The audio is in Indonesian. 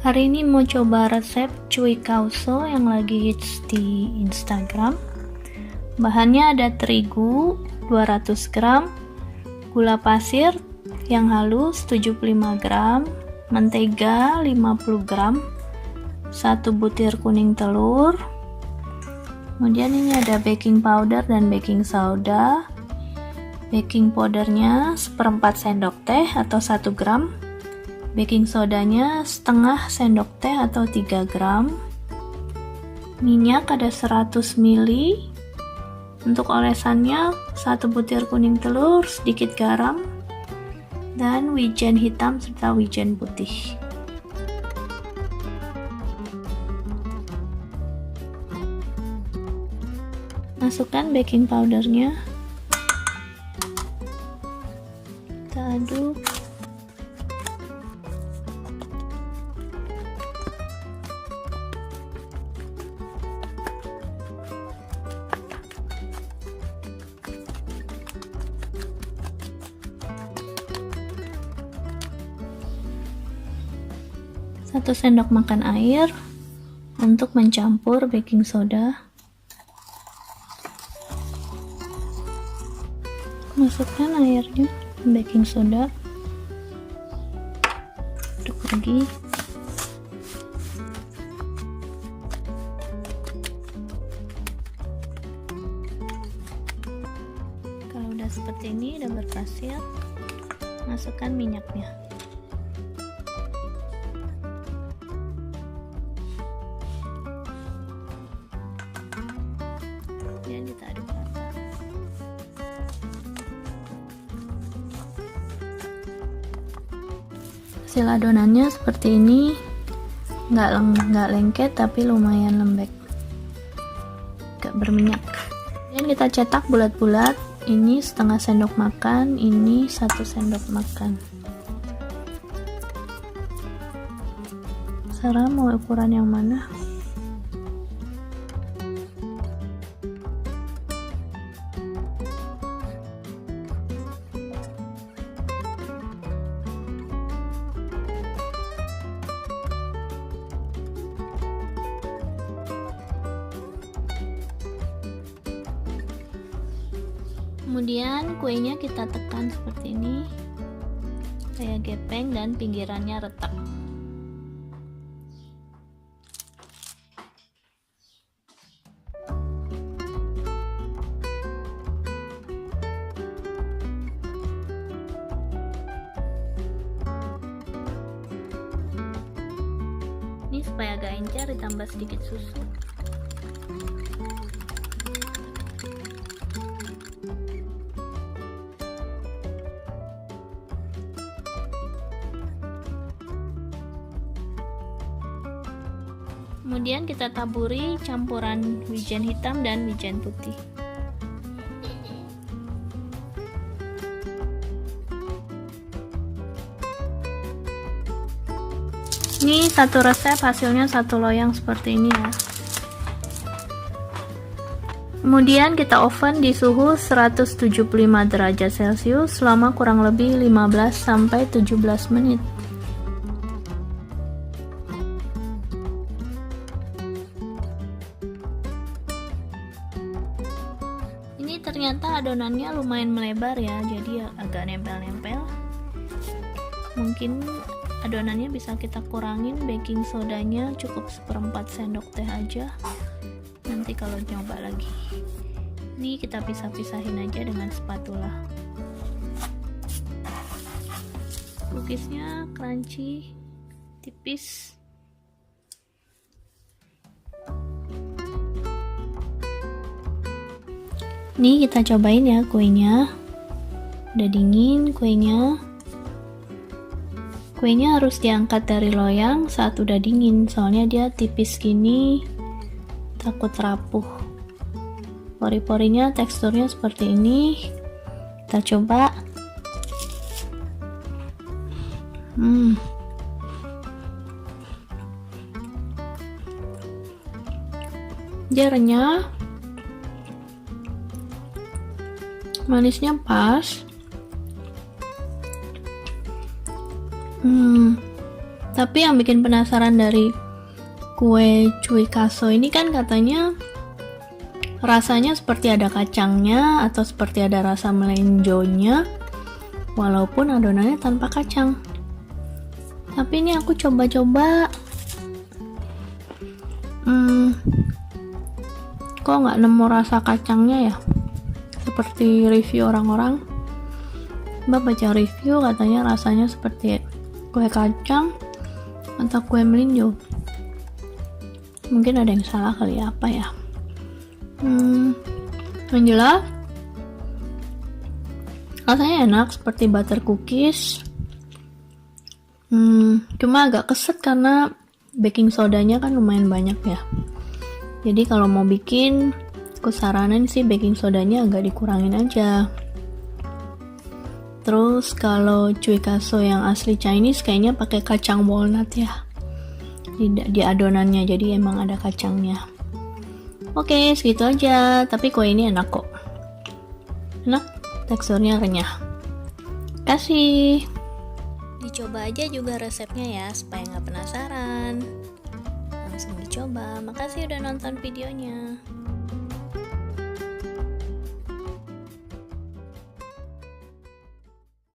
Hari ini mau coba resep cuy kauso yang lagi hits di Instagram. Bahannya ada terigu 200 gram, gula pasir yang halus 75 gram, mentega 50 gram, 1 butir kuning telur. Kemudian ini ada baking powder dan baking soda. Baking powdernya 1/4 sendok teh atau 1 gram. Baking sodanya setengah sendok teh atau 3 gram. Minyak ada 100 ml. Untuk olesannya 1 butir kuning telur, sedikit garam, dan wijen hitam serta wijen putih. Masukkan baking powdernya. Kita aduk. Satu sendok makan air untuk mencampur baking soda. Masukkan airnya, baking soda, aduk lagi. Kalau udah seperti ini, udah berhasil, masukkan minyaknya. Dan kita aduk rata. Hasil adonannya seperti ini, nggak lengket tapi lumayan lembek, nggak berminyak. Dan kita cetak bulat-bulat. Ini setengah sendok makan, ini 1 sendok makan. Sarah mau ukuran yang mana? Kemudian kuenya kita tekan seperti ini, kayak gepeng dan pinggirannya retak. Ini supaya agak encer ditambah sedikit susu. Kemudian kita taburi campuran wijen hitam dan wijen putih. Ini satu resep, hasilnya satu loyang seperti ini ya. Kemudian kita oven di suhu 175 derajat Celcius selama kurang lebih 15-17 menit. Ini ternyata adonannya lumayan melebar ya, jadi agak nempel-nempel. Mungkin adonannya bisa kita kurangin, baking sodanya cukup 1/4 sendok teh aja. Nanti kalau nyoba lagi, ini kita pisah-pisahin aja dengan spatula. Cookiesnya crunchy, tipis. Nih kita cobain ya kuenya. Udah dingin kuenya. Kuenya harus diangkat dari loyang saat udah dingin, soalnya dia tipis gini, takut rapuh. Pori-porinya teksturnya seperti ini. Kita coba. Dia renyah, manisnya pas. Tapi yang bikin penasaran dari kue cuy kaso ini kan katanya rasanya seperti ada kacangnya atau seperti ada rasa melenjonya, walaupun adonannya tanpa kacang. Tapi ini aku coba-coba, kok nggak nemu rasa kacangnya ya, seperti review orang-orang. Mbak baca review katanya rasanya seperti kue kacang atau kue melinjo. Mungkin ada yang salah kali ya, apa ya. Yang jelas rasanya enak seperti butter cookies. Cuma agak keset karena baking sodanya kan lumayan banyak ya. Jadi kalau mau bikin, aku saranin sih baking sodanya agak dikurangin aja. Terus kalau cuy kaso yang asli Chinese kayaknya pakai kacang walnut ya di adonannya, jadi emang ada kacangnya. Oke, segitu aja. Tapi kue ini enak kok. Enak, teksturnya renyah. Kasih. Dicoba aja juga resepnya ya, supaya nggak penasaran. Langsung dicoba. Makasih udah nonton videonya.